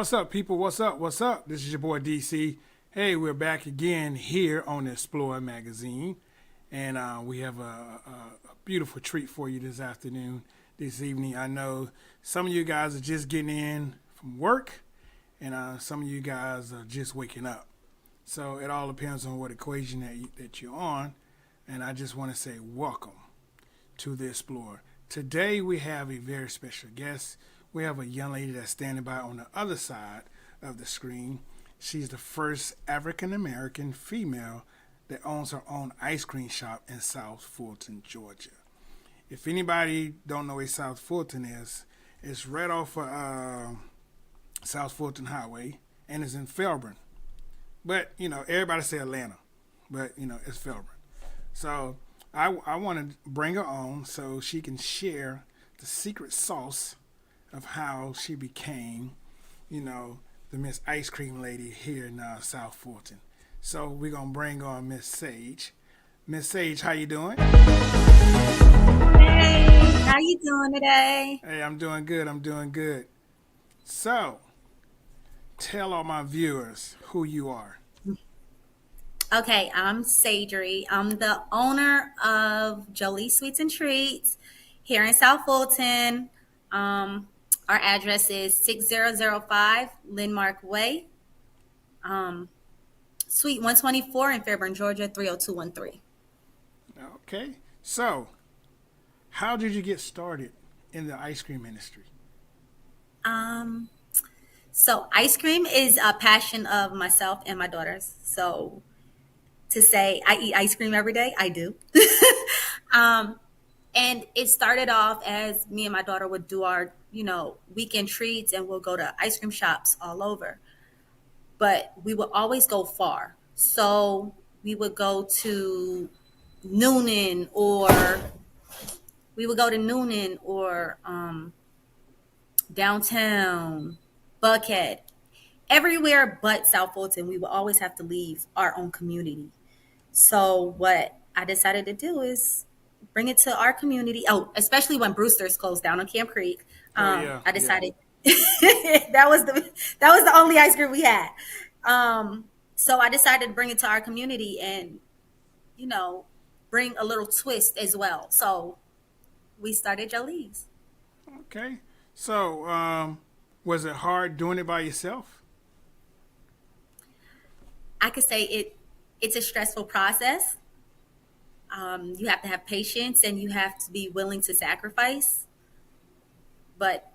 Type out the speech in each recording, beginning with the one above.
What's up, people? What's up? What's up? This is your boy DC. Hey, we're back again here on Explore magazine, and we have a beautiful treat for you this afternoon, this evening. I know some of you guys are just getting in from work, and some of you guys are just waking up. So it all depends on what equation that you're on, and I just want to say welcome to the Explorer. Today we have a very special guest. We have a young lady that's standing by on the other side of the screen. She's the first African American female that owns her own ice cream shop in South Fulton, Georgia. If anybody don't know where South Fulton is, it's right off of South Fulton Highway, and it's in Felburn. But everybody say Atlanta, but it's Felburn. So I want to bring her on so she can share the secret sauce of how she became, the Miss Ice Cream Lady here in South Fulton. So we're gonna bring on Miss Sage. Miss Sage, how you doing? Hey, how you doing today? Hey, I'm doing good. I'm doing good. So tell all my viewers who you are. Okay, I'm Sadri. I'm the owner of Jolie Sweets and Treats here in South Fulton. Um, our address is 6005 Landmark Way, um, Suite 124 in Fairburn, Georgia, 30213. Okay. So how did you get started in the ice cream industry? Um, so ice cream is a passion of myself and my daughters. So to say I eat ice cream every day, I do. um, And it started off as me and my daughter would do our, weekend treats and we'll go to ice cream shops all over. But we would always go far. So we would go to Noonan or downtown, Buckhead, everywhere but South Fulton. We would always have to leave our own community. So what I decided to do is bring it to our community. Oh, especially when Brewster's closed down on Camp Creek. Oh yeah, I yeah. decided that was the only ice cream we had. So I decided to bring it to our community and you know bring a little twist as well. So we started Jolie's. Okay. So was it hard doing it by yourself? I could say it's a stressful process. You have to have patience and you have to be willing to sacrifice. But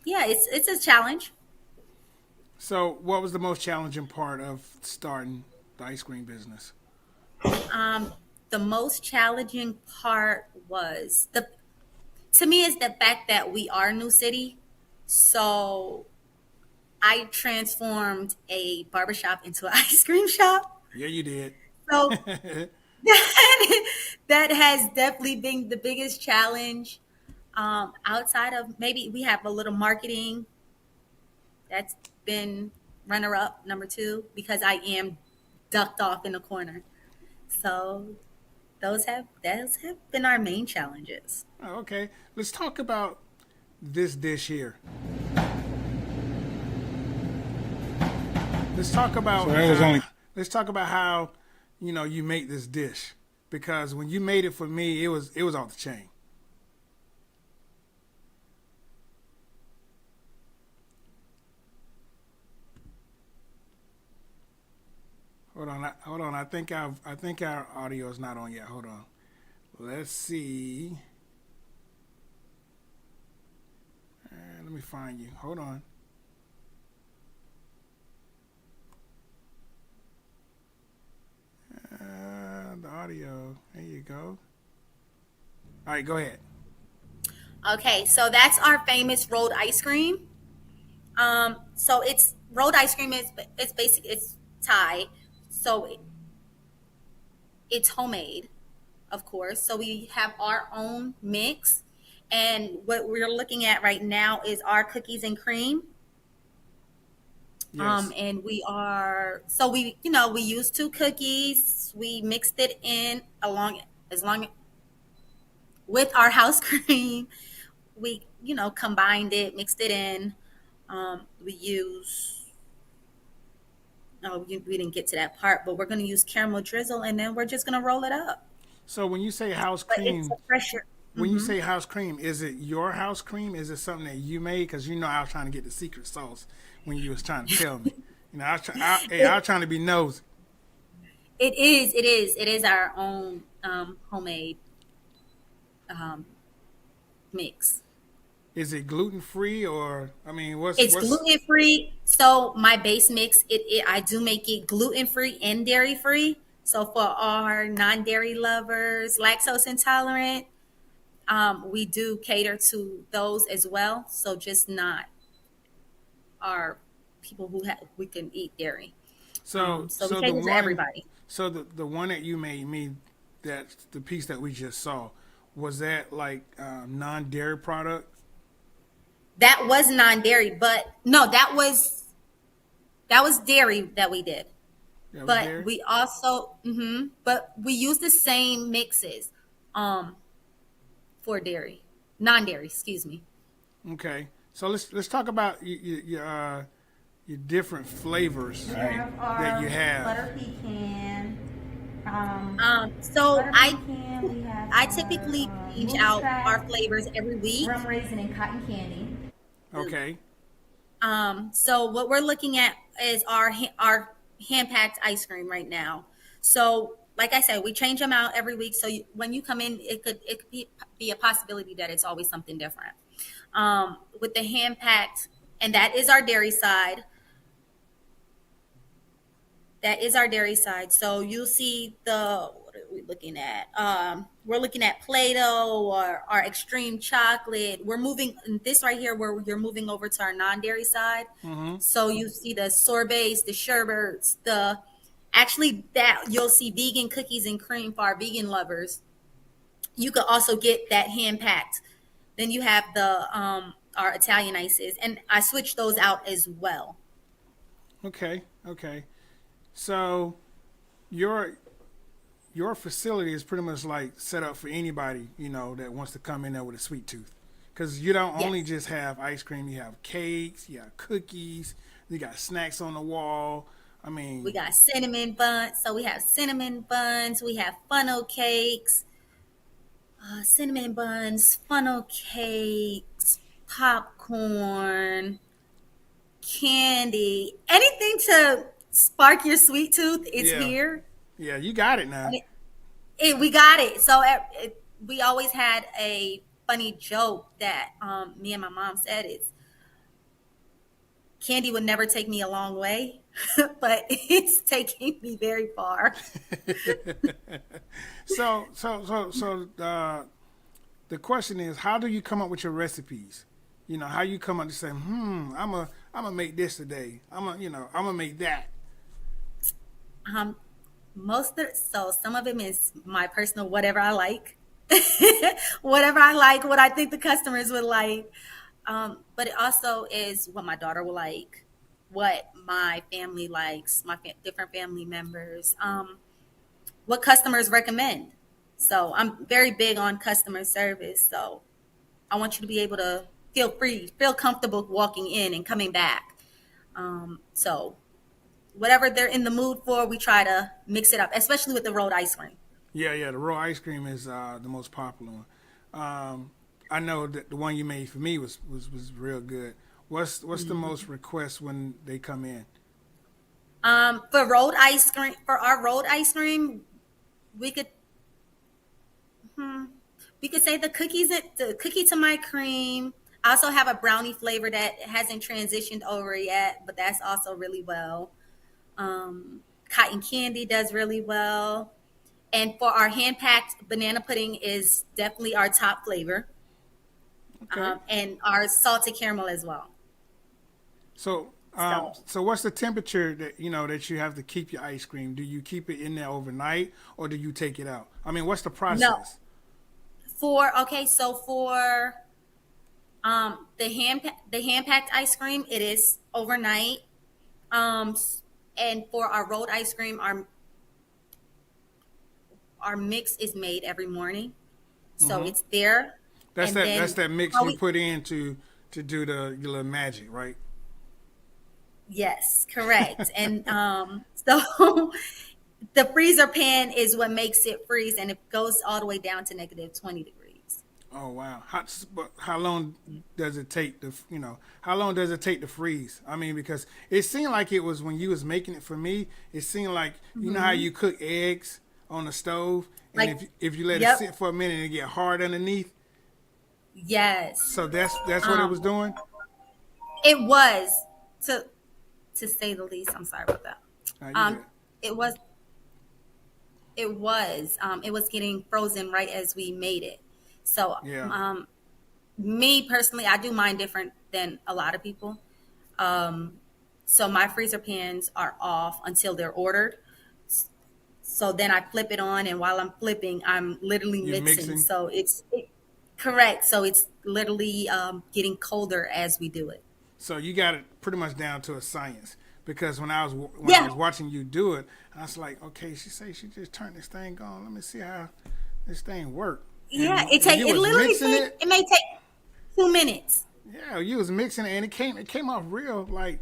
yeah, it's a challenge. So what was the most challenging part of starting the ice cream business? Um, the most challenging part was the to me is the fact that we are New City. So I transformed a barbershop into an ice cream shop. Yeah, you did. So that has definitely been the biggest challenge. Outside of maybe we have a little marketing that's been runner up number two because I am ducked off in the corner. So those have been our main challenges. Oh, okay. Let's talk about this dish here. Let's talk So about that was how, only let's talk about how you make this dish because when you made it for me, it was off the chain. Hold on. I think our audio is not on yet. Hold on. Let's see. Let me find you. Hold on. The audio. There you go. All right, go ahead. Okay, so that's our famous rolled ice cream. So it's rolled ice cream is it's basic it's Thai, so it's homemade, of course. So we have our own mix, and what we're looking at right now is our cookies and cream. Yes. And we used two cookies. We mixed it in along as long with our house cream. We combined it, mixed it in. We use, we didn't get to that part, but we're going to use caramel drizzle and then we're just going to roll it up. So when you say house But it's cream, a pressure. when you Hmm. say house cream, is it your house cream? Is it something that you made? Because you know I was trying to get the secret sauce when you was trying to tell me. Hey, I It, was trying to be nosy. it is our own homemade um, mix. Is it gluten free or I mean, It's what's gluten free. So my base mix, I do make it gluten free and dairy free. So for our non dairy lovers, lactose intolerant, we do cater to those as well. So just not our people who we can eat dairy. So we so the cater to one everybody. so the one that you made me, that the piece that we just saw, was that like non dairy product? That was non dairy, but no, that was dairy that we did. That was But dairy. we also, but we use the same mixes um, for dairy, non dairy. Excuse me. Okay, so let's talk about your different We flavors have that our you have. butter pecan. So Butter I pecan. We have I our typically change moose out our track, flavors every week. rum raisin, and cotton candy. Okay, So what we're looking at is our hand packed ice cream right now. So like I said, we change them out every week. So when you come in, it could be a possibility that it's always something different. With the hand packed, and that is our dairy side. That is our dairy side. So you'll see what are we looking at? We're looking at Play-Doh or our extreme chocolate. We're moving this right here where you're moving over to our non-dairy side. So you see the sorbets, the sherbets, actually that you'll see vegan cookies and cream for our vegan lovers. You could also get that hand packed. Then you have the our Italian ices, and I switched those out as well. okay. So your your facility is pretty much like set up for anybody that wants to come in there with a sweet tooth, because you don't only Yes. just have ice cream, you have cakes, you have cookies, you got snacks on the wall. I We mean, got cinnamon buns. So we have cinnamon buns. We have funnel cakes, cinnamon buns, funnel cakes, popcorn, candy. Anything to spark your sweet tooth is yeah, here. yeah, you got it now. And we got it. So we always had a funny joke that me and my mom said is candy would never take me a long way, but it's taking me very far. So the question is, how do you come up with your recipes? How you come up to say, I'm gonna make this today. I'm gonna make that. Um, so some of them is my personal whatever I like, whatever I like, what I think the customers would like. But it also is what my daughter will like, what my family likes, different family members, what customers recommend. So I'm very big on customer service. So I want you to be able to feel free, feel comfortable walking in and coming back. So whatever they're in the mood for, we try to mix it up, especially with the rolled ice cream. Yeah, yeah. The raw ice cream is the most popular one. I know that the one you made for me was real good. What's the most request when they come in? For rolled ice cream, for our rolled ice cream, we could we could say the cookie to my cream. I also have a brownie flavor that hasn't transitioned over yet, but that's also really well. Cotton candy does really well. And for our hand packed banana pudding is definitely our top flavor, Okay. and our salted caramel as well. So So what's the temperature that you have to keep your ice cream? Do you keep it in there overnight or do you take it out? I mean, what's the no, process? for the hand packed ice cream, it is overnight. Um, and for our rolled ice cream, our mix is made every morning, so Hmm. it's there. That's And that. That's then that mix how you we put in to do the your little magic, right? Yes, correct. And so the freezer pan is what makes it freeze, and it goes all the way down to negative 20 degrees. Oh wow! How long does it take to how long does it take to freeze? I mean, because it seemed like it was when you was making it for me. It seemed like you know how Hmm. you cook eggs on the stove, and Like, if you let it yep, sit for a minute and it get hard underneath. yes. So that's what it was Um, doing. it was to to say the least. I'm sorry about that. You Um, good? it was it was getting frozen right as we made it. So Yeah, me personally, I do mine different than a lot of people. Um, so my freezer pans are off until they're ordered. So then I flip it on, and while I'm flipping, I'm literally you're mixing. mixing. So correct. So it's literally getting colder as we do it. So you got it pretty much down to a science. Because when I Yeah, was watching you do it, I was like, okay, she say she just turned this thing on. Let me see how this thing work. yeah. And you It was literally mixing take it. it may take 2 minutes. Yeah, you was mixing it, and it came off real. Like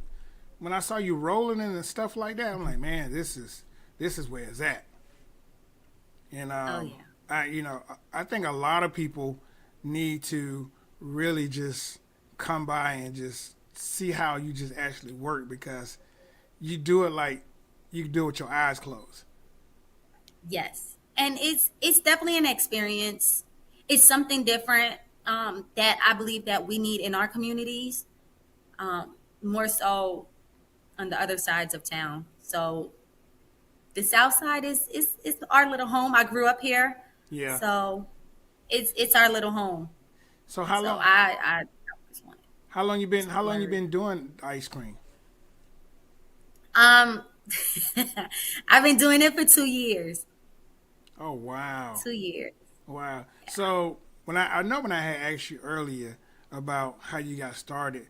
when I saw you rolling it and stuff like that, I'm like, man, this is where it's at. And Oh yeah. I think a lot of people need to really just come by and just see how you just actually work because you do it like you do it with your eyes closed. Yes, and it's definitely an experience. It's something different that I believe that we need in our communities, more so on the other sides of town. So the South Side is our little home. I grew up here, Yeah. so it's our little home. So So I always want to how long you flourish. been doing ice cream? Um, I've been doing it for 2 years. Oh wow. 2 years. Wow. So I know when I had asked you earlier about how you got started,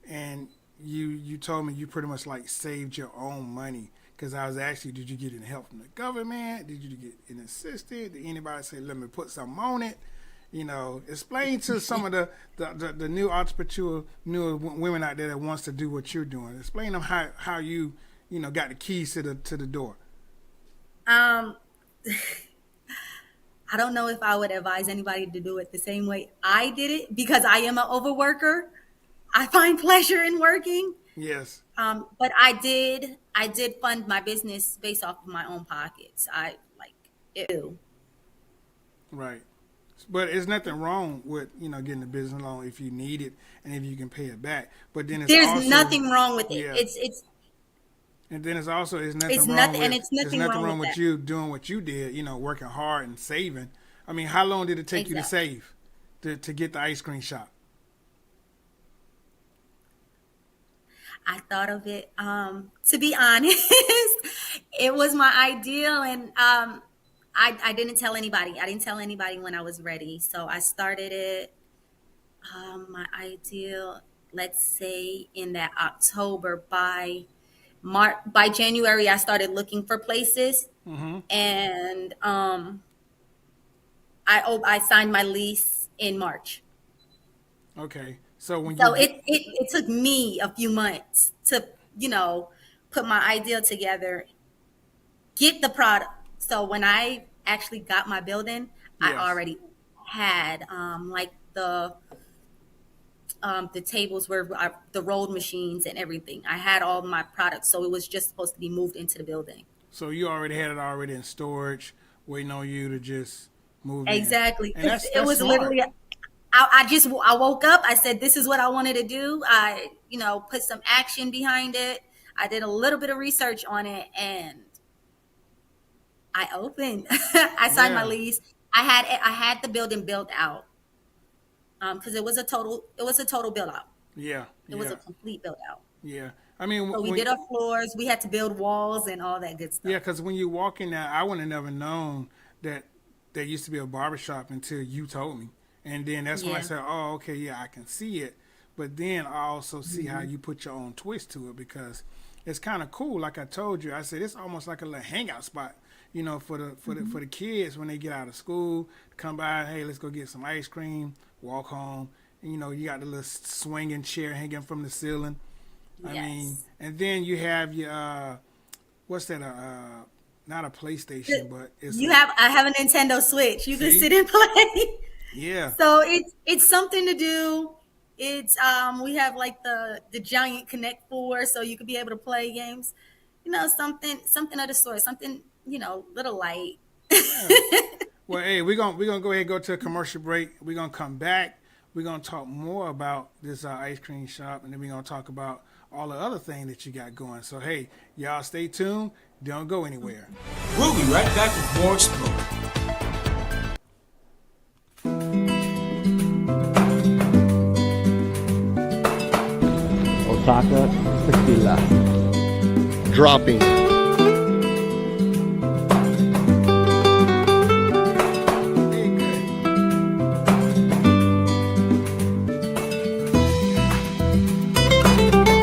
and you told me you pretty much like saved your own money because I was asking you, did you get any help from the government? Did you get an assistant? Did anybody say let me put something on it? Explain to some of the new entrepreneur, new women out there that wants to do what you're doing. Explain them how you got the keys to the door. Um, I don't know if I would advise anybody to do it the same way I did it because I am an overworker. I find pleasure in working. Yes. But I did fund my business based off of my own pockets. I like it. Right. But there's nothing wrong with getting a business loan if you need it and if you can pay it back. But then it's There's also nothing wrong with it. yeah, and then it's also It's there's nothing nothing wrong wrong with with that. you doing what you did. Working hard and saving. I mean, how long did it take you to Exactly. save to get the ice cream shop? I thought of it. To be honest, it was my ideal, and I didn't tell anybody. I didn't tell anybody when I was ready. So I started it. My ideal, let's say, in that October by January, I started looking for places, Mm-hmm. and I signed my lease in March. Okay. So when you So get it took me a few months to, you know, put my ideal together, get the product. So when I actually got my building, I yes. already had like the tables were the rolled machines and everything. I had all my products, so it was just supposed to be moved into the building. So you already had it already in storage, waiting on you to just move in, Exactly. and It that's was smart. literally. I woke up. I said, "This is what I wanted to do." I put some action behind it. I did a little bit of research on it, and I opened. I signed my Yeah. lease. I had the building built out because it was a total build out. Yeah. It was a Yeah. complete build out. Yeah. I mean, So we when did our floors. We had to build walls and all that good yeah, stuff. because when you walk in there, I would have never known that there used to be a barbershop until you told me. And then that's when I Yeah. said, oh, okay, yeah, I can see it. But then I also see how Hmm. you put your own twist to it because it's kind of cool. Like I told you, I said it's almost like a little hangout spot, for the kids when they get out of school, come by, hey, let's go get some ice cream, walk home. And, you got the little swinging chair hanging from the ceiling. I mean, Yes. and then you have your what's that? Not a PlayStation, but it's a I have a Nintendo Switch. You can see. sit and play. Yeah. So it's something to do. It's we have like the giant Connect Four, so you could be able to play games. Something of the sort, something little light. Yeah. Well, hey, we're gonna go ahead and go to a commercial break. We're gonna come back. We're gonna talk more about this ice cream shop, and then we're gonna talk about all the other things that you got going. So hey, y'all stay tuned. Don't go anywhere. We'll be right back with more Explore. Osaka Tequila. Dropping. Hey, good.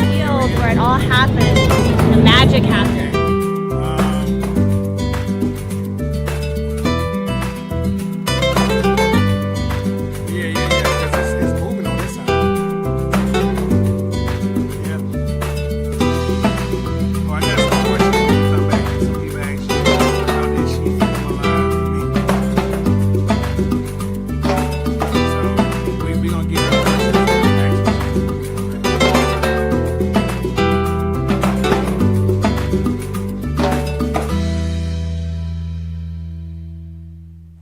Field where it all happens, the magic happens. Yeah, yeah, yeah. Because it's moving on this side. Yeah. Oh, I got some questions when we come back. Some people ask you, how did she formalize me? So we gonna get her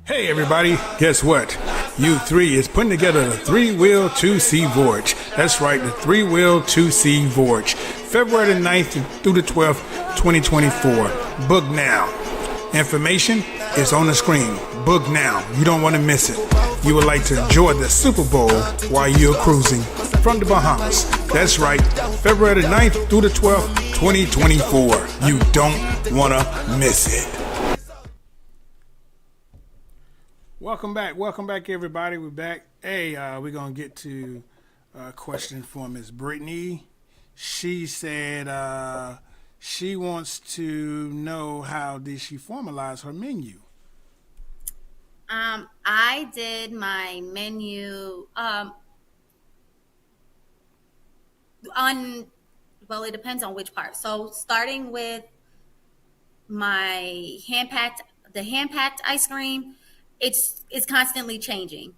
Hey everybody, guess what? U3 is putting together the 3-Wheel 2C Voyage. That's right, the 3-Wheel 2C Voyage. February the 9th through the 12th, 2024. Book now. Information is on the screen. Book now. You don't want to miss it. You would like to enjoy the Super Bowl while you're cruising from the Bahamas. That's right, February the 9th through the 12th, 2024. You don't want to miss it. Welcome back, everybody. We're back. Hey, we're gonna get to a question for Miss Brittany. She said she wants to know how did she formalize her menu. I did my menu on well, it depends on which part. So starting with my hand packed ice cream, it's constantly changing.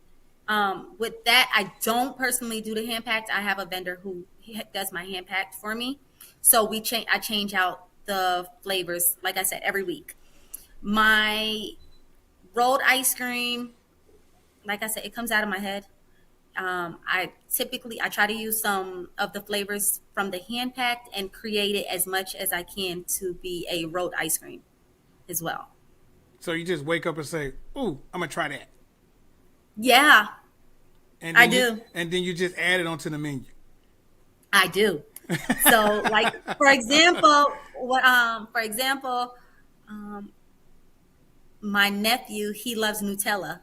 With that, I don't personally do the hand packed. I have a vendor who does my hand packed for me. So I change out the flavors, like I said, every week. My rolled ice cream, like I said, it comes out of my head. I try to use some of the flavors from the hand packed and create it as much as I can to be a rolled ice cream as well. So you just wake up and say, "Ooh, I'm gonna try that," Yeah, and I then do. and then you just add it onto the menu. I do. So, like for example, um, my nephew, he loves Nutella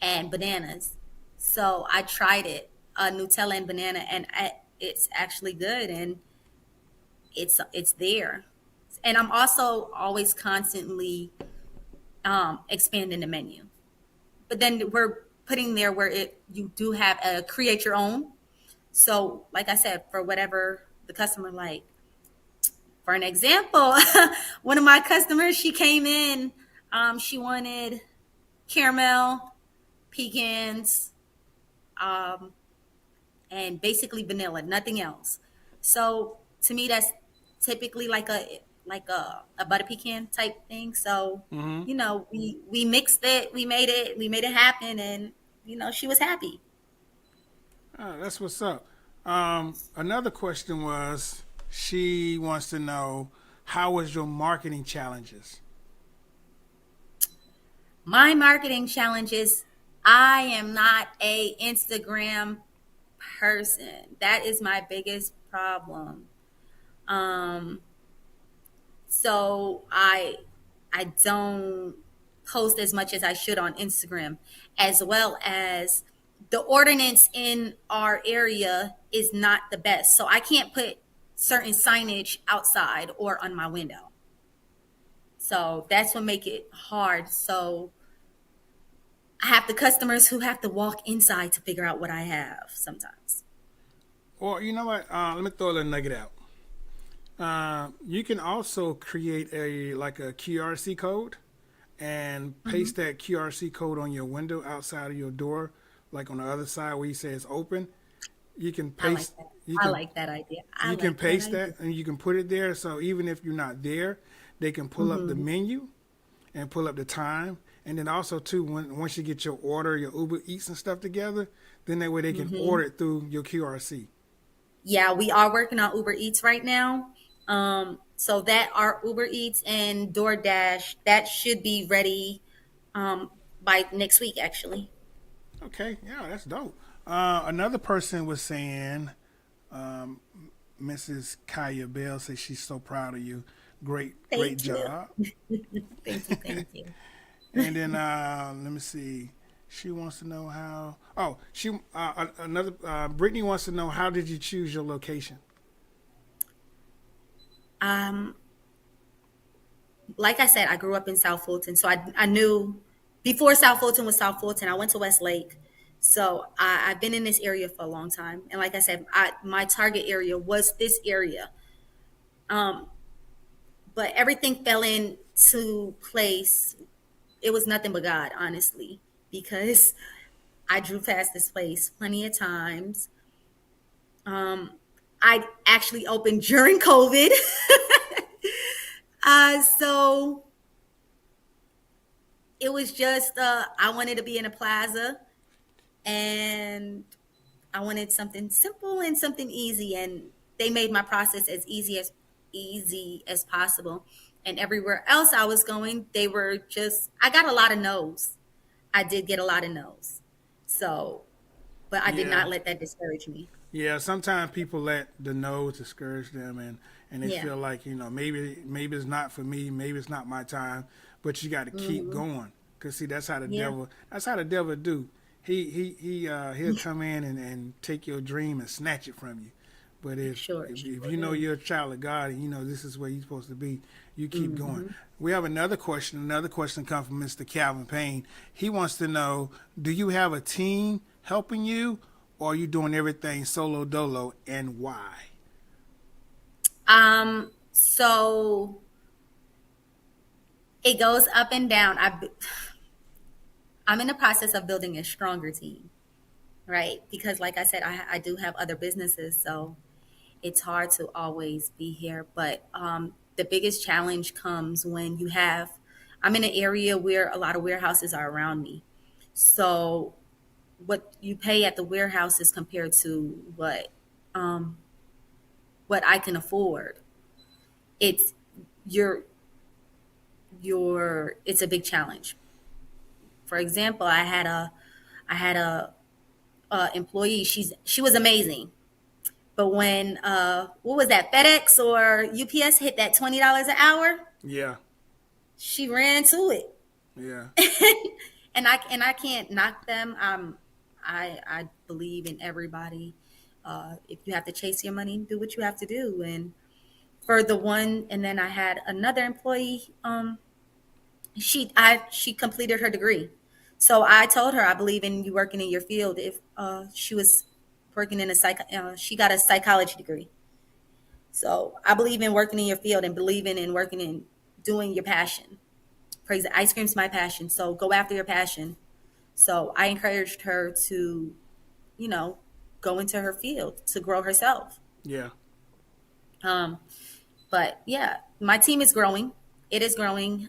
and bananas. So I tried it, Nutella and banana, and it's actually good, and it's there. And I'm also always constantly expanding the menu. But then we're putting there where you do have a create your own. So, like I said, for whatever the customer like. For an example, one of my customers, she came in, she wanted caramel, pecans, um, and basically vanilla, nothing else. So to me, that's typically like a butter pecan type thing. So we mixed it, we made it happen, and she was happy. That's what's up. Another question was she wants to know how was your marketing challenges. My marketing challenges, I am not a Instagram person. That is my biggest problem. Um, so I don't post as much as I should on Instagram, as well as the ordinance in our area is not the best. So I can't put certain signage outside or on my window. So that's what make it hard. So I have the customers who have to walk inside to figure out what I have sometimes. Or you know what? Let me throw a little nugget out. You can also create a QRC code and Hmm. paste that QRC code on your window outside of your door, like on the other side where you say it's open. You can I like paste that. you I can like that idea. I you can like that paste idea. that and you can put it there. So even if you're not there, they can pull up the Hmm. menu and pull up the time. And then also too, once you get your order, your Uber Eats and stuff together, then that way they can Hmm. order it through your QRC. Yeah, we are working on Uber Eats right now. So that our Uber Eats and DoorDash that should be ready um, by next week, actually. Okay, yeah, that's dope. Another person was saying, Mrs. Kaya Bell says she's so proud of you. Great Thank you. job. Thank you. Thank you. And then let me see. She wants to know how. Oh, she another Brittany wants to know how did you choose your location? Um, like I said, I grew up in South Fulton, so I knew before South Fulton was South Fulton. I went to Westlake, so I've been in this area for a long time. And like I said, my target area was this area. Um, but everything fell into place. It was nothing but God, honestly, because I drew past this place plenty of times. Um, I actually opened during COVID. So it was just I wanted to be in a plaza, and I wanted something simple and something easy, and they made my process as easy as possible. And everywhere else I was going, they were just I got a lot of no's. I did get a lot of no's. So, but I did Yeah, not let that discourage me. yeah. Sometimes people let the no discourage them, and they Yeah. feel like maybe it's not for me, maybe it's not my time. But you got to keep Hmm. going, cause see Yeah. that's how the devil do. He'll come in and take your dream and snatch it from you. But Sure. if Sure you know do. you're a child of God and you know this is where you're supposed to be, you keep going. Hmm. We have another question. Another question comes from Mr. Calvin Payne. He wants to know: do you have a team helping you, or are you doing everything solo dolo, and why? So it goes up and down. I'm in the process of building a stronger team, right? Because, like I said, I do have other businesses, so it's hard to always be here. But the biggest challenge comes when I'm in an area where a lot of warehouses are around me. So, what you pay at the warehouse is compared to um, what I can afford. It's you're it's a big challenge. For example, I had a employee. She was amazing. But when what was that, FedEx or UPS hit that $20 an hour, Yeah, she ran to it. yeah, And I can't knock them. I believe in everybody. If you have to chase your money, do what you have to do. And for the one, and then I had another employee. She completed her degree, so I told her I believe in you working in your field. If she was working in she got a psychology degree. So I believe in working in your field and believing in working in doing your passion. Praise ice cream's my passion, so go after your passion. So I encouraged her to, you know, go into her field to grow herself. yeah. Um, but yeah, my team is growing. It is growing.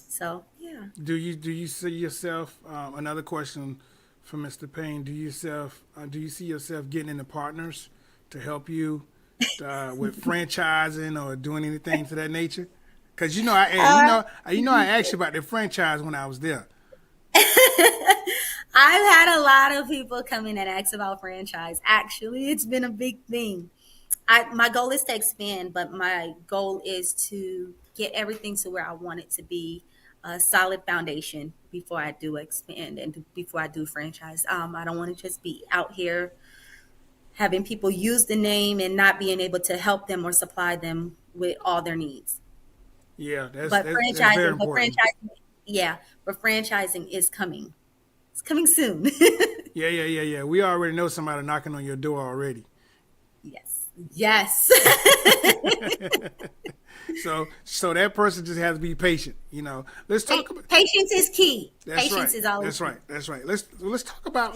So yeah. Do you see yourself? Another question from Mr. Payne. Do you see yourself getting into partners to help you with franchising or doing anything to that nature? Because I asked you about the franchise when I was there. I've had a lot of people come in and ask about franchise. Actually, it's been a big thing. My goal is to expand, but my goal is to get everything to where I want it to be, a solid foundation before I do expand and before I do franchise. I don't want to just be out here having people use the name and not being able to help them or supply them with all their needs. Yeah, But that's very franchising, important. yeah, but franchising is coming. It's coming soon. Yeah. We already know somebody knocking on your door already. Yes. Yes. So that person just has to be patient. Let's talk about. Patience is key. That's right. Patience is always That's key. right. That's right. Let's talk about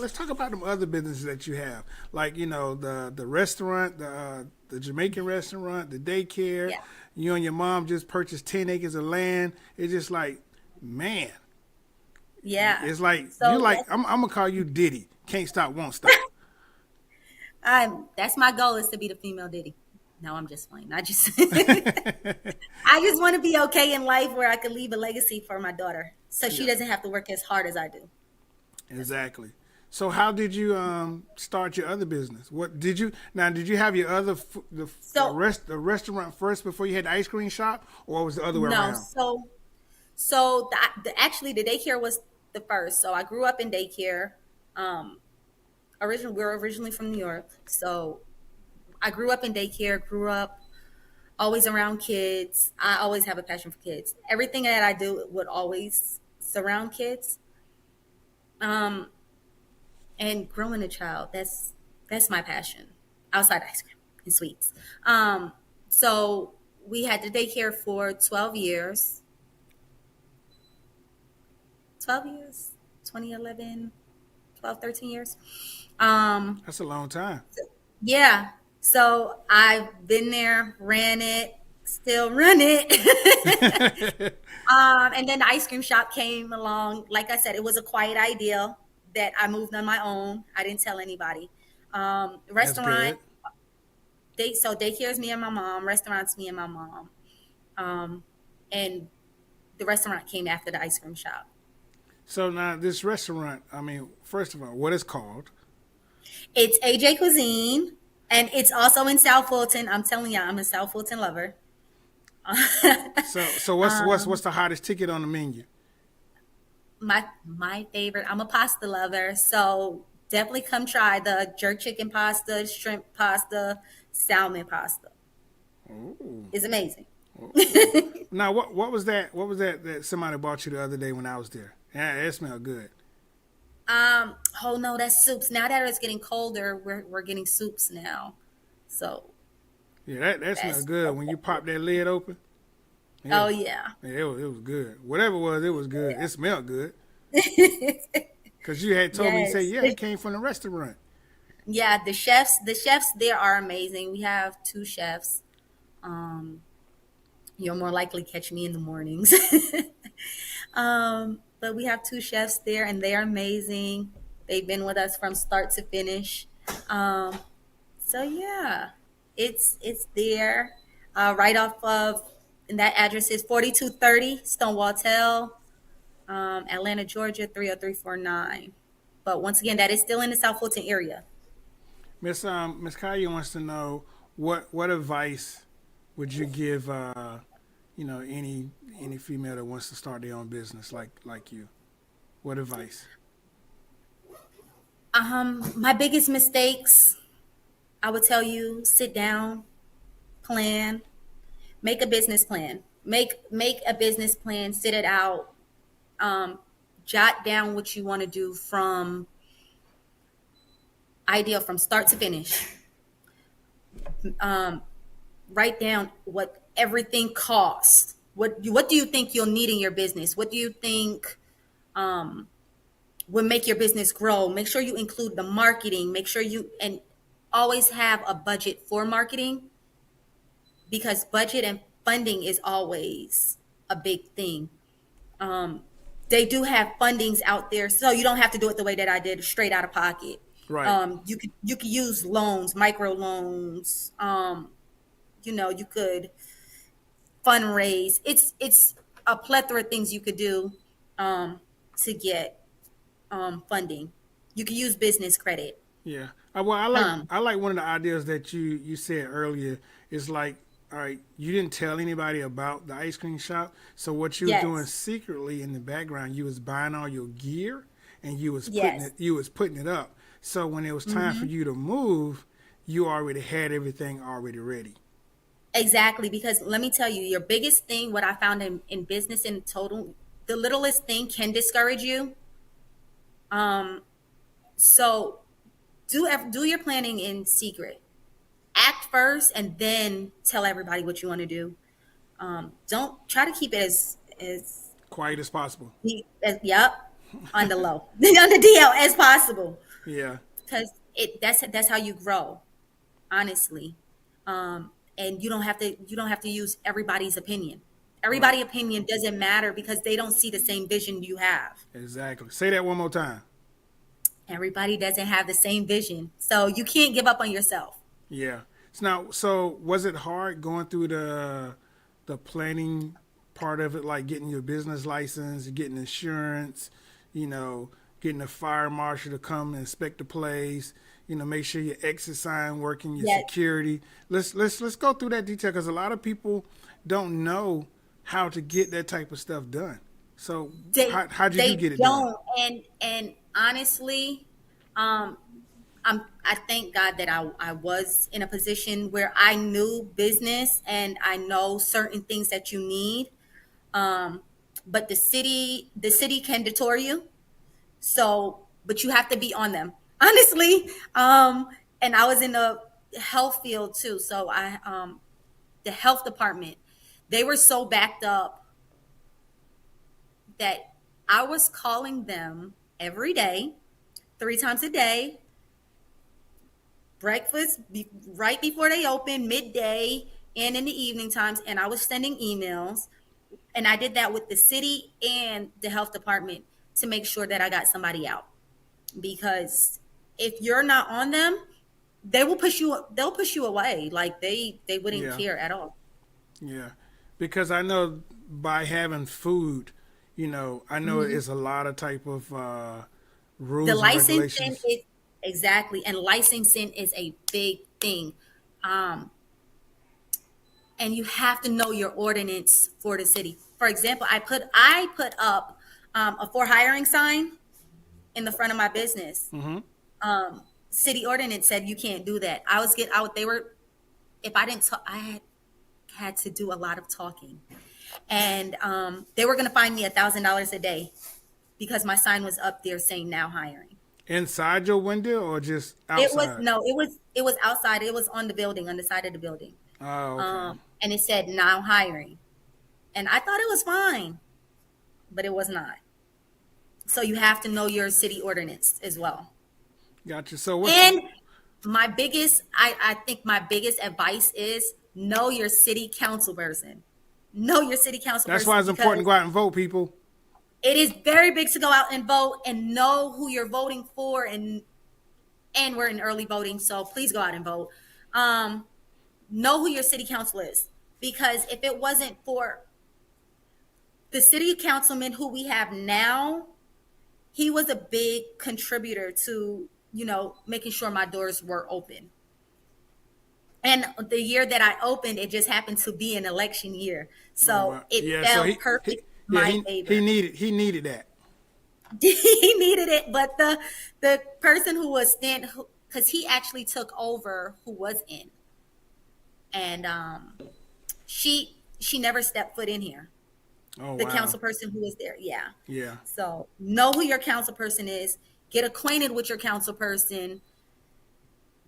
them other businesses that you have, like the restaurant, the Jamaican restaurant, the daycare. Yeah. You and your mom just purchased 10 acres of land. It's just like, man, Yeah. it's like So you like. I'm gonna call you Diddy. Can't stop, won't stop. that's my goal, is to be the female Diddy. No, I'm just playing. I just I just want to be okay in life where I can leave a legacy for my daughter, so she doesn't have to work as hard as I do. Exactly. So how did you start your other business? What did you Did you have your other the restaurant first before you had the ice cream shop, or was the other way No, around? so actually the daycare was the first. So I grew up in daycare. We're originally from New York, so I grew up in daycare. Grew up always around kids. I always have a passion for kids. Everything that I do would always surround kids. And growing a child, that's my passion. Outside ice cream and sweets. So we had the daycare for 12 years. 12 years, 2011, 12, 13 years. That's a long time. Yeah. So I've been there, ran it, still run it. And then the ice cream shop came along. Like I said, it was a quiet idea that I moved on my own. I didn't tell anybody. Restaurant, daycare is me and my mom. Restaurant's me and my mom. And the restaurant came after the ice cream shop. So now this restaurant, first of all, what is called? It's AJ Cuisine, and it's also in South Fulton. I'm telling you, I'm a South Fulton lover. So what's the hottest ticket on the menu? My favorite. I'm a pasta lover, so definitely come try the jerk chicken pasta, shrimp pasta, salmon pasta. Ooh. It's amazing. Now what was that? What was that somebody bought you the other day when I was there? Yeah, it smelled good. Oh no, that's soups. Now that it's getting colder, we're getting soups now. So Yeah, that smelled good when you pop that lid open. Yeah. Oh yeah. Yeah, it was good. Whatever it was good. Yeah. It smelled good. Because you had told me, you say, yeah, it came from the restaurant. Yeah, the chefs there are amazing. We have 2 chefs. You'll more likely catch me in the mornings. But we have 2 chefs there, and they are amazing. They've been with us from start to finish. So yeah, it's there, right off of, and that address is 4230 Stonewall Tell, Atlanta, Georgia 30349. But once again, that is still in the South Fulton area. Miss Kaya wants to know what advice would you give any female that wants to start their own business like you? What advice? My biggest mistakes, I would tell you, sit down, plan, make a business plan. Make a business plan, sit it out, jot down what you want to do from idea from start to finish. Write down what everything costs. What do you think you'll need in your business? What do you think will make your business grow? Make sure you include the marketing. Make sure and always have a budget for marketing, because budget and funding is always a big thing. They do have fundings out there, so you don't have to do it the way that I did, straight out of pocket. Right. You could use loans, micro loans. You could fundraise. It's a plethora of things you could do to get funding. You could use business credit. Yeah. Well, I like one of the ideas that you said earlier. Is like, all right, you didn't tell anybody about the ice cream shop. So what you were doing secretly in the background, you was buying all your gear and you was putting it up. So when it was time for you to move, you already had everything already ready. Exactly, because let me tell you, your biggest thing, what I found in business in total, the littlest thing can discourage you. So do your planning in secret. Act first, and then tell everybody what you want to do. Don't try to keep it as Quiet as possible. yep, on the low, on the DL as possible, Yeah. because that's how you grow, honestly. And you don't have to use everybody's opinion. Right. Everybody's opinion doesn't matter because they don't see the same vision you have. Exactly. Say that one more time. Everybody doesn't have the same vision, so you can't give up on yourself. Yeah. So was it hard going through the planning part of it, like getting your business license, getting insurance, you know, getting a fire marshal to come and inspect the place, make sure your exit sign working, your Yet security. Let's go through that detail because a lot of people don't know how to get that type of stuff done. So how did you they get it done? don't, and honestly, um, I thank God that I was in a position where I knew business and I know certain things that you need. Um, but the city can detour you. So, but you have to be on them, honestly. And I was in the health field too. So the health department, they were so backed up that I was calling them every day, 3 times a day, right before they open, midday, and in the evening times. And I was sending emails. And I did that with the city and the health department to make sure that I got somebody out. Because if you're not on them, they'll push you away. Like they wouldn't Yeah. care at all. Yeah, because I know by having food, I know Mhm. it's a lot of type of The rules and licensing regulations. is exactly, and licensing is a big thing. Um, and you have to know your ordinance for the city. For example, I put up a for hiring sign in the front of my business. Hmm. City ordinance said you can't do that. I was get out. They were if I didn't talk, I had to do a lot of talking, and they were going to fine me $1,000 a day because my sign was up there saying now hiring. Inside your window or just It was outside? no, it was outside. It was on the building, on the side of the building, Oh, okay. and it said now hiring, and I thought it was fine, but it was not. So you have to know your city ordinance as well. Gotcha. So what's And I think my biggest advice is know your city council person. Know your city council that's why person it's important to because go out and vote, people. it is very big to go out and vote and know who you're voting for, and we're in early voting, so please go out and vote. Um, know who your city council is, because if it wasn't for the city councilman who we have now, he was a big contributor to making sure my doors were open. And the year that I opened, it just happened to be an election year, Oh so wow. it Yeah. So fell he perfect in yeah my he favor. needed that. He needed it, but the person who was because he actually took over who was in, and she never stepped foot in here. Oh The wow. council person who was there, yeah. Yeah. So know who your council person is. Get acquainted with your council person.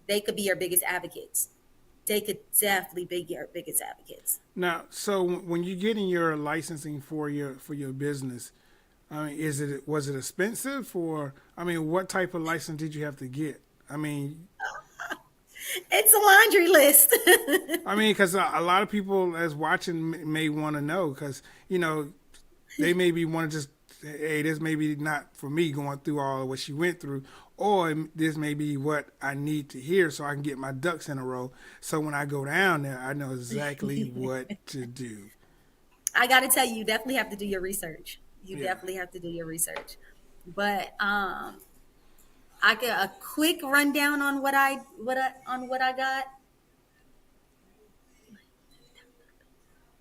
They could be your biggest advocates. They could definitely be your biggest advocates. Now, so when you getting your licensing for your business, I mean, was it expensive or I mean, what type of license did you have to get? I mean, It's a laundry list. because a lot of people as watching may want to know because they maybe want to just, hey, this may be not for me going through all of what she went through, or this may be what I need to hear so I can get my ducks in a row. So when I go down there, I know exactly what to do. I got to tell you, you definitely have to do your research. You Yeah. definitely have to do your research. But I get a quick rundown on what I got.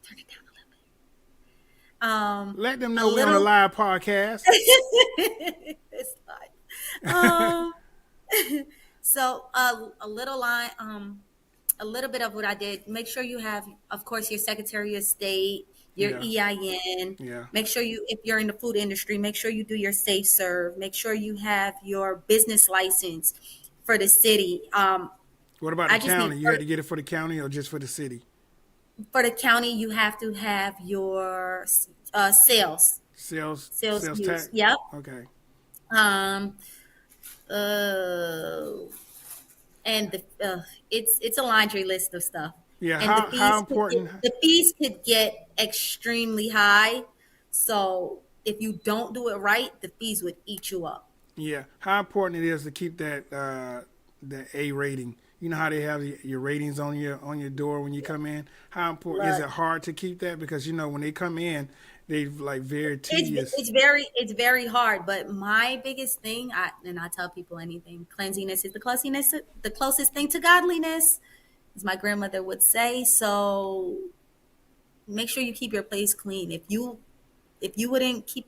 Turn it down a little bit. Let them A know we're on a little. live podcast. It's fine. So a little line, a little bit of what I did. Make sure you have, of course, your Secretary of State, your Yeah. EIN. Yeah. Make sure you, if you're in the food industry, make sure you do your safe serve. Make sure you have your business license for the city. What about the I just need county? You had to get it for the county or just for the city? for the county, you have to have your sales Sales use. tax. Yep. Okay. Um, uh, and it's a laundry list of stuff. Yeah. And How important? the fees could get extremely high. So if you don't do it right, the fees would eat you up. Yeah. How important it is to keep that A rating. You know how they have your ratings on your door when you come in. How important is Look, it? Hard to keep that because you know when they come in, they like very tedious. it's very hard. But my biggest thing, and I tell people anything, cleanliness is the closest thing to godliness, as my grandmother would say. So make sure you keep your place clean. If you wouldn't keep,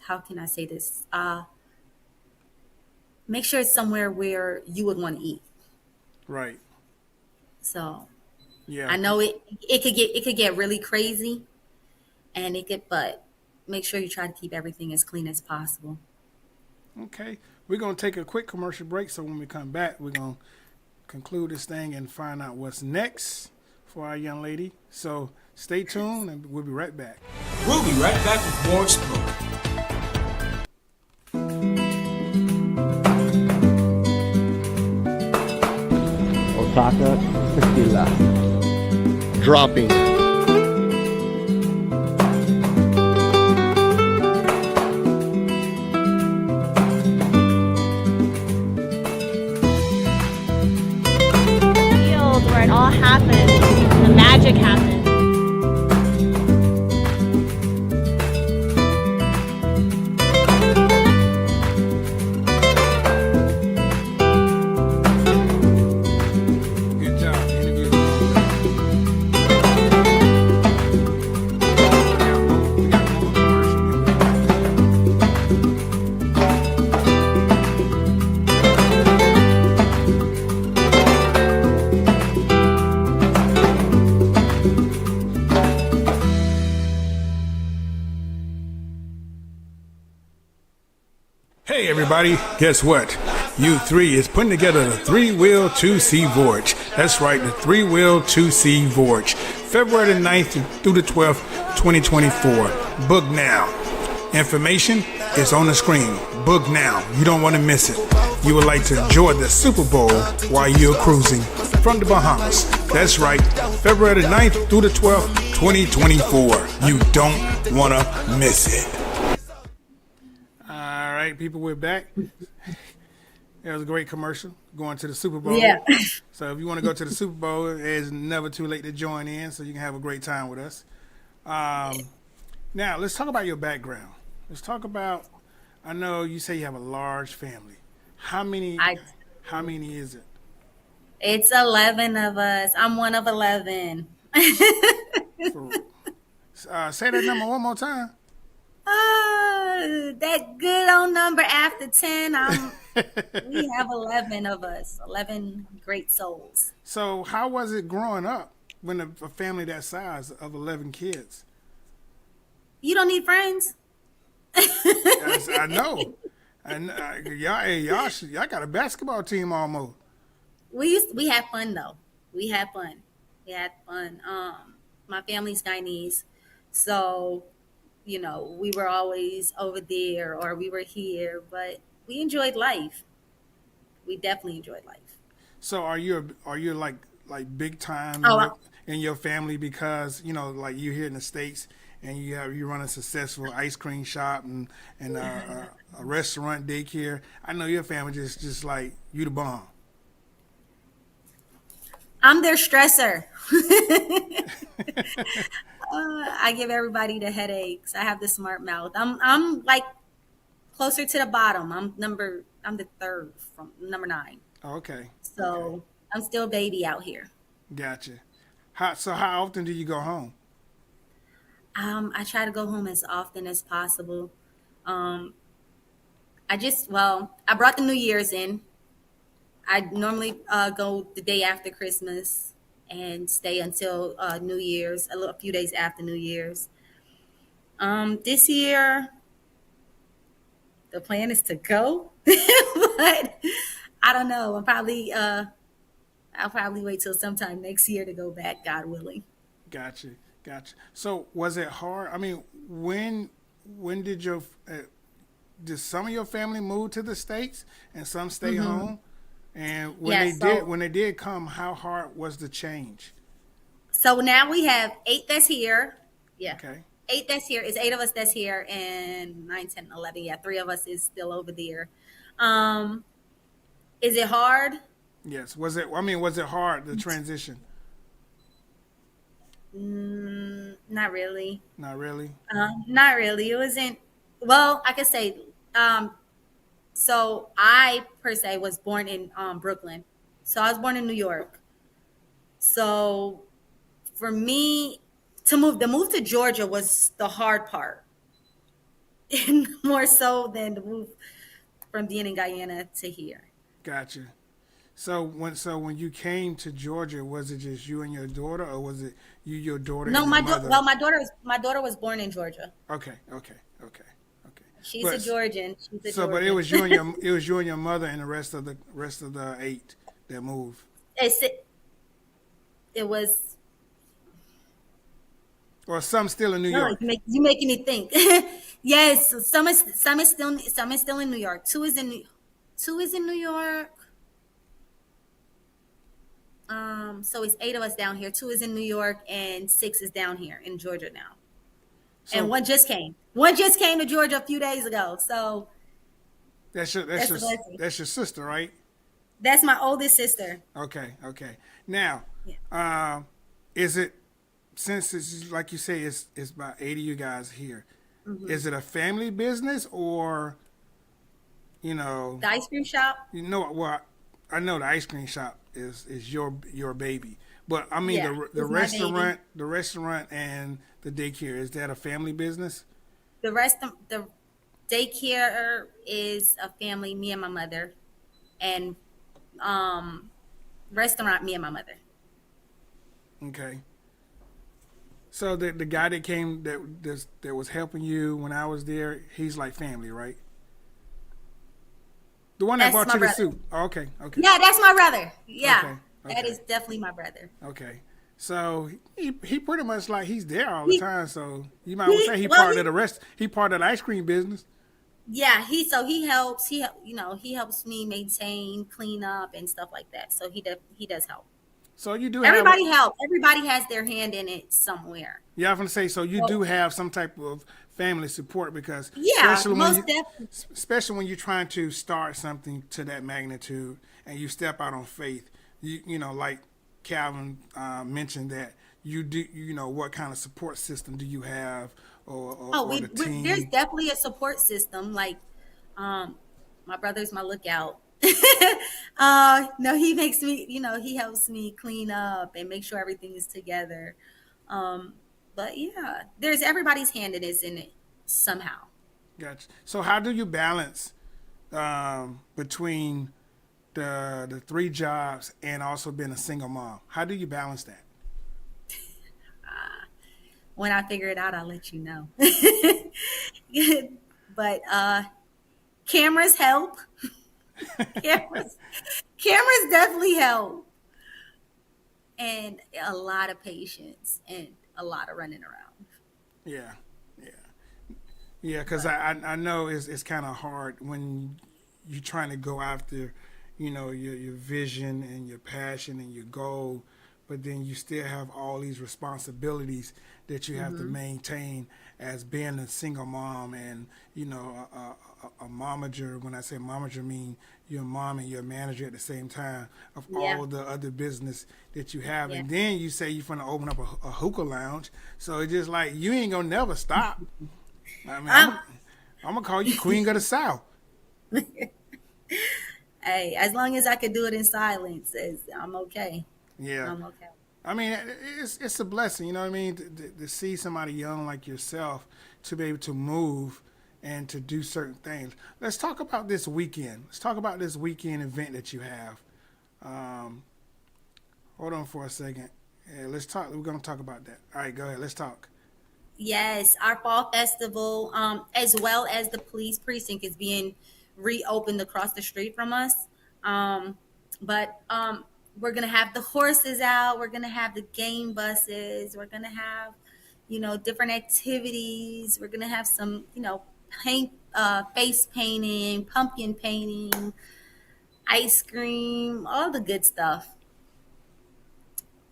how can I say this? Make sure it's somewhere where you would want to eat. Right. So Yeah. I know it could get really crazy, and but make sure you try to keep everything as clean as possible. Okay. We're gonna take a quick commercial break. So when we come back, we're gonna conclude this thing and find out what's next for our young lady. So stay tuned, and we'll be right back. We'll be right back with more Explore. Osaka, tequila. Dropping. Field where it all happens. The magic happens. Good job. Interview. We got more commercial. Hey everybody, guess what? U3 is putting together the three-wheel 2C Voyage. That's right, the three-wheel 2C Voyage. February the 9th through the 12th, 2024. Book now. Information is on the screen. Book now. You don't want to miss it. You would like to enjoy the Super Bowl while you're cruising from the Bahamas. That's right, February the 9th through the 12th, 2024. You don't want to miss it. All right, people, we're back. It was a great commercial going to the Super Bowl. Yeah. So if you want to go to the Super Bowl, it's never too late to join in so you can have a great time with us. Now, let's talk about your background. Let's talk about, I know you say you have a large family. How many is it? It's 11 of us. I'm one of 11. Say that number one more time. That good old number after 10. We have 11 of us, 11 great souls. So how was it growing up when a family that size of 11 kids? You don't need friends. Yes, I know. And y'all got a basketball team almost. We had fun though. We had fun. My family's Guyanese, so we were always over there or we were here, but we enjoyed life. We definitely enjoyed life. So are you like big time Oh, in your family because like you're here in the States and you run a successful ice cream shop and a restaurant, daycare. I know your family just like you the bomb. I'm their stressor. I give everybody the headaches. I have the smart mouth. I'm like closer to the bottom. I'm the third from number 9. Okay. So Okay. I'm still baby out here. Gotcha. How often do you go home? I try to go home as often as possible. I brought the New Year's in. I normally go the day after Christmas, and stay until New Year's, a few days after New Year's. This year, the plan is to go, but I don't know. I'll probably wait till sometime next year to go back, God willing. Gotcha, gotcha. So was it hard? I mean, when did some of your family move to the States and some stay home? And when they did come, how hard was the change? So now we have 8 that's here. Yeah. Okay. 8 that's here. It's 8 of us that's here, and 9, 10, 11. Yeah, 3 of us is still over there. Is it hard? Yes. Was it hard, the transition? Not really. Not really. Not really. It wasn't. Well, I could say. So I per se was born in Brooklyn. So I was born in New York. So for me to move, the move to Georgia was the hard part, and more so than the move from being in Guyana to here. Gotcha. So when you came to Georgia, was it just you and your daughter, or was it you, your daughter, No, and your mother? well, my daughter was born in Georgia. Okay. She's a Georgian. But it was you and your mother and the rest of the 8 that moved. It was. Or some still in New York. You making me think. Yes, some is still in New York. 2 is in New York. So it's 8 of us down here. 2 is in New York, and 6 is down here in Georgia now. So and one just came. One just came to Georgia a few days ago. So that's your sister, right? that's my oldest sister. Okay. Now, is it, since it's like you say, it's about 80 of you guys here? Is it a family business, or The ice cream shop? Well, I know the ice cream shop is your baby, but I mean the restaurant and the daycare, is that a family business? The daycare is a family, me and my mother, and restaurant, me and my mother. Okay. So the guy that came that was helping you when I was there, he's like family, right? The one that That's bought you my the brother. suit. Oh, okay. Yeah, that's my brother. Yeah, Okay. that is definitely my brother. Okay. So he pretty much like he's there all the time. So you might say he part of the ice cream business. Yeah, he helps. He helps me maintain, clean up, and stuff like that. So he does help. So you do Everybody help. Everybody has their hand in it somewhere. Yeah, I'm gonna say, so you do have some type of family support, because Definitely. especially when you're trying to start something to that magnitude and you step out on faith. You know, like Calvin mentioned, that you do. What kind of support system do you have, or the team? There's definitely a support system. Like, my brother's my lookout. No, he makes me, he helps me clean up and make sure everything is together. But yeah, there's everybody's hand in it somehow. Gotcha. So how do you balance between the 3 jobs and also being a single mom? How do you balance that? When I figure it out, I'll let you know. But cameras help. cameras definitely help, and a lot of patience and a lot of running around. Yeah. Because I know it's kind of hard when you're trying to go after, your vision and your passion and your goal, but then you still have all these responsibilities that you have to maintain as being a single mom and, a momager. When I say momager, I mean you're a mom and you're a manager at the same time of all the other business that you have. And then you say you're going to open up a hookah lounge. So it's just like, you ain't going to never stop. I mean, I'm going to call you Queen of the South. Hey, as long as I can do it in silence, I'm okay. Yeah. I'm okay. I mean, it's a blessing, you know what I mean, to see somebody young like yourself to be able to move and to do certain things. Let's talk about this weekend. Let's talk about this weekend event that you have. Hold on for a second. Yeah, let's talk. We're gonna talk about that. All right, go ahead. Let's talk. Yes, our fall festival, as well as the police precinct, is being reopened across the street from us. But we're gonna have the horses out. We're gonna have the game buses. We're gonna have, different activities. We're gonna have some, face painting, pumpkin painting, ice cream, all the good stuff,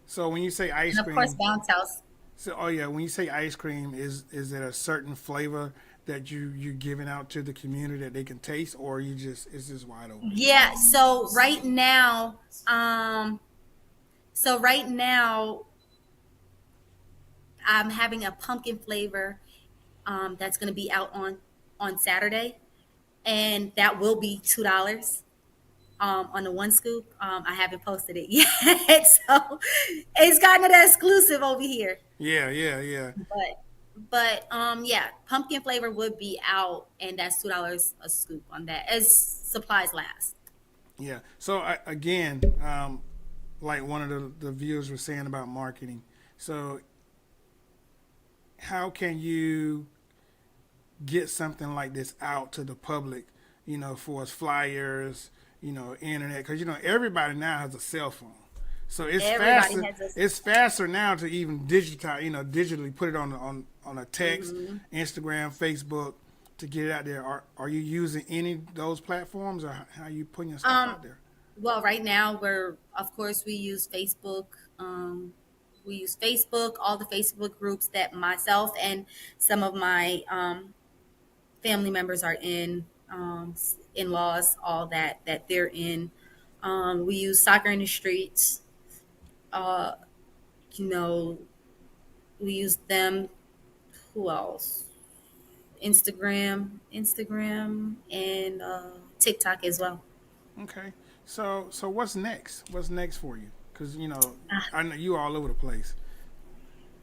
So when you say ice and of course, cream, bounce house. so oh yeah, when you say ice cream, is it a certain flavor that you're giving out to the community that they can taste, or you just it's just wide open? Yeah. So right now, I'm having a pumpkin flavor that's going to be out on Saturday, and that will be $2 on the one scoop. I haven't posted it yet, so it's kind of the exclusive over here. Yeah, yeah, yeah. But yeah, pumpkin flavor would be out, and that's $2 a scoop on that as supplies last. Yeah. So again, like one of the viewers was saying about marketing. So how can you get something like this out to the public? For us flyers, internet, because everybody now has a cell phone. So it's Everybody faster. has a It's faster now to even digitally put it on a text, Instagram, Facebook, to get it out there. Are you using any of those platforms, or how are you putting your stuff out there? Well, right now of course, we use Facebook. We use Facebook, all the Facebook groups that myself and some of my family members are in, in-laws, all that they're in. We use Soccer in the Streets. Uh, you know, we use them. Who else? Instagram, and TikTok as well. Okay. So what's next? What's next for you? Because I know you all over the place.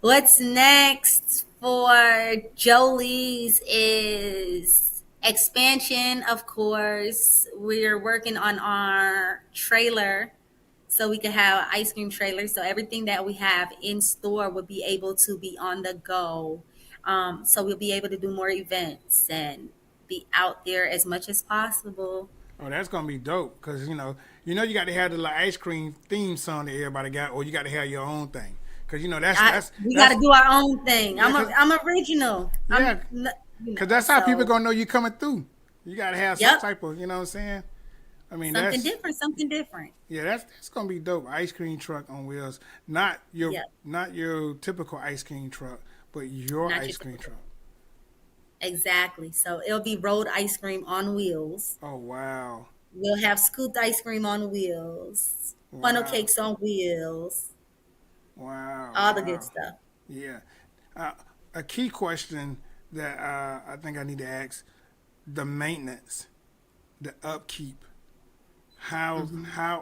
What's next for Jolie's is expansion, of course. We're working on our trailer so we can have an ice cream trailer. So everything that we have in store will be able to be on the go. So we'll be able to do more events and be out there as much as possible. Oh, that's gonna be dope. Because you got to have the like, ice cream theme song that everybody got, or you got to have your own thing. Because We got to do our own thing. Yeah, I'm original. Yeah, because that's how people so gonna know you coming through. You got to have some Yep. type of, what I'm saying. I mean, something different. yeah, that's gonna be dope. Ice cream truck on wheels, not your Yep. not your typical ice cream truck, but your Not your ice cream typical. truck. Exactly. So it'll be rolled ice cream on wheels. Oh wow, We'll have scooped ice cream on wheels, funnel wow, cakes on wheels, wow, all the good wow. stuff. Yeah, uh, a key question that I think I need to ask: the maintenance, the upkeep. How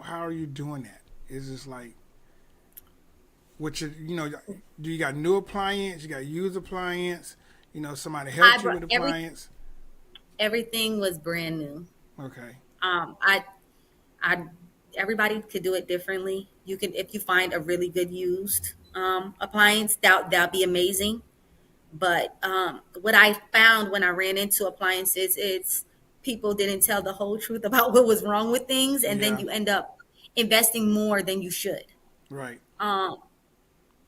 are you doing that? Is this like do you got new appliance? You got used appliance? Somebody I helped you brought with appliance? everything was brand new. Okay. Um, I, I, everybody could do it differently. You can, if you find a really good used appliance, that'll be amazing. But what I found when I ran into appliances, it's people didn't tell the whole truth about what was wrong with things, and then Yeah. you end up investing more than you should. Right. Um,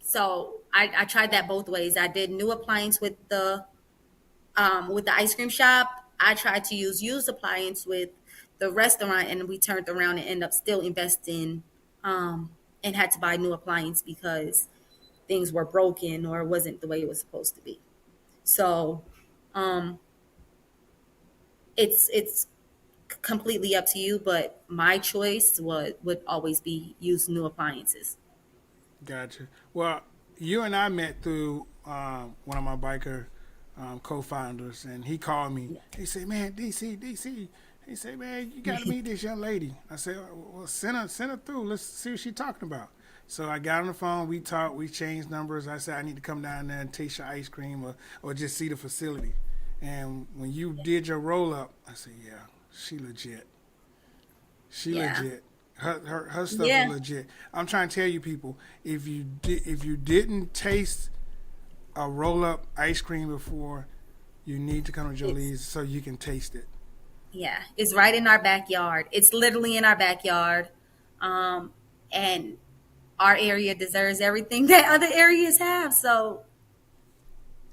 so I tried that both ways. I did new appliance with the ice cream shop. I tried to use used appliance with the restaurant, and we turned around and ended up still investing, and had to buy new appliance because things were broken or wasn't the way it was supposed to be. So um, it's completely up to you, but my choice would always be use new appliances. Gotcha. Well, you and I met through one of my biker co-founders, and he called me. He said, "Man, DC." He said, "Man, you got to meet this young lady." I said, "Well, send her through. Let's see what she's talking about." So I got on the phone. We talked. We changed numbers. I said, "I need to come down there and taste your ice cream, or just see the facility." And when you did your roll up, I said, "Yeah, she legit. She Yeah. legit." Her stuff is Yeah, legit. I'm trying to tell you people, if you didn't taste a roll up ice cream before, you need to come to it's Jolie's so you can taste it. yeah, it's right in our backyard. It's literally in our backyard. And our area deserves everything that other areas have. So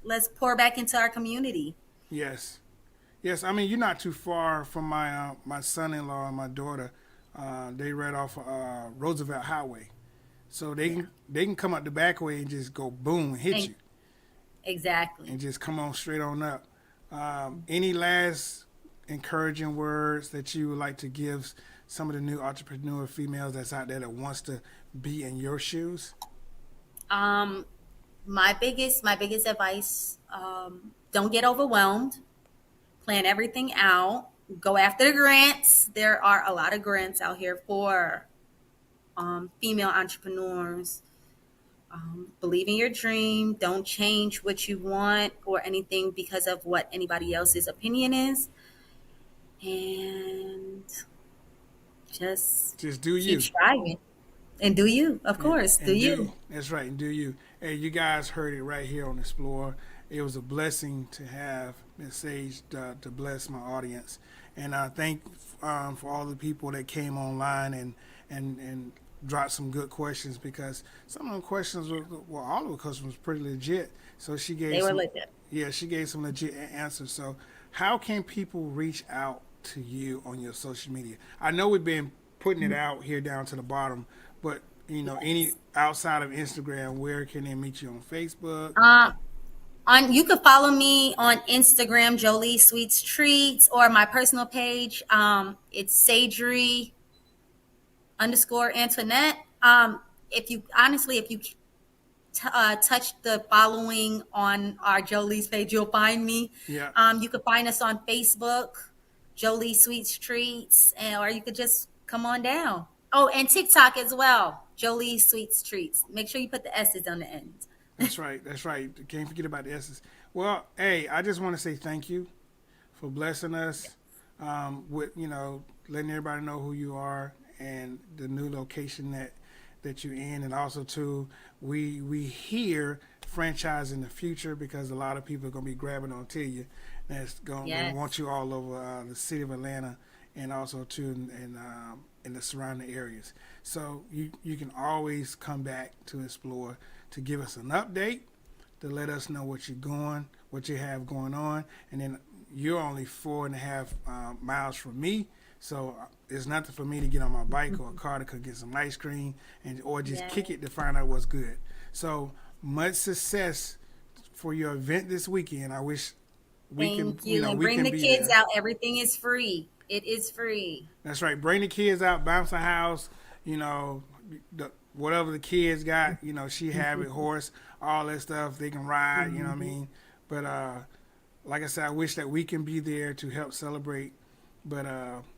let's pour back into our community. Yes, yes. I mean, you're not too far from my son-in-law and my daughter. They right off Roosevelt Highway, so Yeah, they can come up the back way and just go boom and hit and you exactly. and just come on straight on up. Any last encouraging words that you would like to give some of the new entrepreneur females that's out there that wants to be in your shoes? Um, my biggest advice: don't get overwhelmed. Plan everything out. Go after the grants. There are a lot of grants out here for female entrepreneurs. Believe in your dream. Don't change what you want or anything because of what anybody else's opinion is. And just Just do keep you. striving and do you, of course, do And do you. that's right, and do you. Hey, you guys heard it right here on Explore. It was a blessing to have Miss Sage to bless my audience, and I thank for all the people that came online and dropped some good questions because some of the questions were well, all of the questions was pretty legit. So she gave They were some legit. yeah, she gave some legit answers. So how can people reach out to you on your social media? I know we've been putting it out here down to the bottom, but any Yes. outside of Instagram, where can they meet you on Facebook? Uh, you could follow me on Instagram, Jolie Sweets Treats, or my personal page. It's Sagery underscore Antoinette. If you touch the following on our Jolie's page, you'll find me. Yeah, You could find us on Facebook, Jolie Sweets Treats, or you could just come on down. Oh, and TikTok as well, Jolie Sweets Treats. Make sure you put the S's on the end. that's right. That's right. Can't forget about the S's. Well, hey, I just want to say thank you for blessing us with letting everybody know who you are and the new location that you're in, and also too we hear franchise in the future because a lot of people are gonna be grabbing onto you. That's gonna Yes. want you all over the city of Atlanta and also too in the surrounding areas. So you can always come back to Explore to give us an update, to let us know what you have going on, and then you're only 4.5 miles from me, so it's nothing for me to get on my bike or a car to go get some ice cream or just Yes. kick it to find out what's good. So much success for your event this weekend. I wish we can, Thank you. And we bring can the be kids there. out. Everything is free. It is free. That's right. Bring the kids out, bounce a house, you know, whatever the kids got, she have it, horse, all that stuff. They can ride, you know what I mean? But like I said, I wish that we can be there to help celebrate. But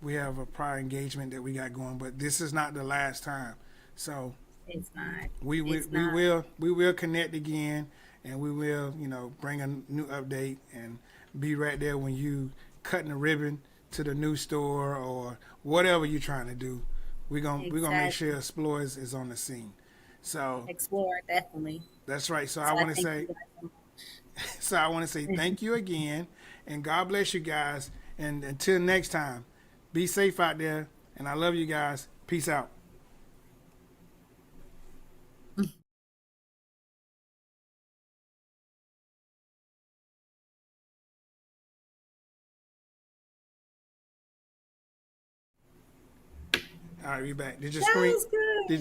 we have a prior engagement that we got going. But this is not the last time. So It's not. we will It's not. we will connect again, and we will bring a new update and be right there when you cutting the ribbon to the new store or whatever you're trying to do. We're gonna make sure Exactly. Explore is on the scene. So Explore, definitely. that's right. So So I I want to thank say you guys so thank you again, and God bless you guys. And until next time, be safe out there, and I love you guys. Peace out. All right, we back. Did your That screen? was good. Did